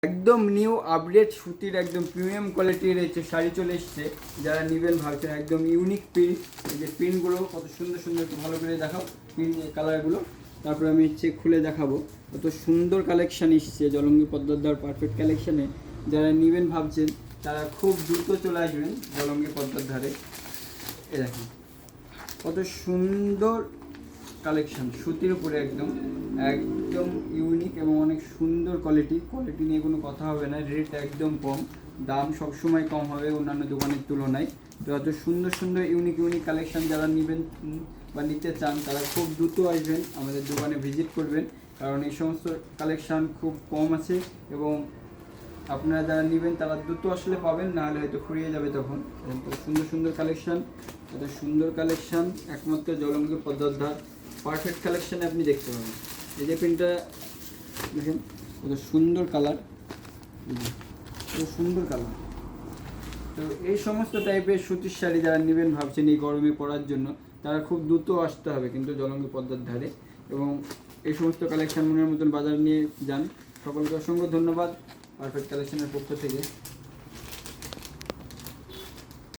একদম new update সুতির একদম প্রিমিয়াম কোয়ালিটির হচ্ছে শাড়ি চলে এসছে। যারা নেবেন ভাবছেন একদম ইউনিক প্রিন্ট, এই যে প্রিন্টগুলো কত সুন্দর সুন্দর, একটু ভালো করে দেখাও প্রিন্ট কালারগুলো। তারপরে আমি হচ্ছে খুলে দেখাবো। কত সুন্দর কালেকশান এসছে জলঙ্গি পদ্মার পারফেক্ট কালেকশানে। যারা নেবেন ভাবছেন তারা খুব দ্রুত চলে আসবেন জলঙ্গি পদ্মার ধারে। এ দেখুন কত সুন্দর কালেকশন, সুতির উপরে একদম একদম ইউনিক এবং অনেক সুন্দর কোয়ালিটি নিয়ে কোনো কথা হবে না। রেট একদম কম, দাম সবসময় কম হবে অন্যান্য দোকানের তুলনায়। তো এত সুন্দর সুন্দর ইউনিক কালেকশন যারা নেবেন বা নিতে চান তারা খুব দ্রুত আসবেন, আমাদের দোকানে ভিজিট করবেন, কারণ এই সমস্ত কালেকশান খুব কম আছে এবং আপনারা যারা নেবেন তারা দ্রুত আসলে পাবেন, না হলে হয়তো ফুরিয়ে যাবে তখন। সুন্দর সুন্দর কালেকশান, এত সুন্দর কালেকশান একমাত্র জলঙ্গি পদ্মার ধার পারফেক্ট কালেকশানে আপনি দেখতে পাবেন। এই যে প্রিন্টটা দেখেন কত সুন্দর কালার, কত সুন্দর কালার। তো এই সমস্ত টাইপের সুতির শাড়ি যারা নেবেন ভাবছেন এই গরমে পরার জন্য, তারা খুব দ্রুত আসতে হবে কিন্তু জলঙ্গি পদ্মার ধারে, এবং এই সমস্ত কালেকশান মনের মতন বাজার নিয়ে যান। সকলকে অসংখ্য ধন্যবাদ পারফেক্ট কালেকশনের পক্ষ থেকে।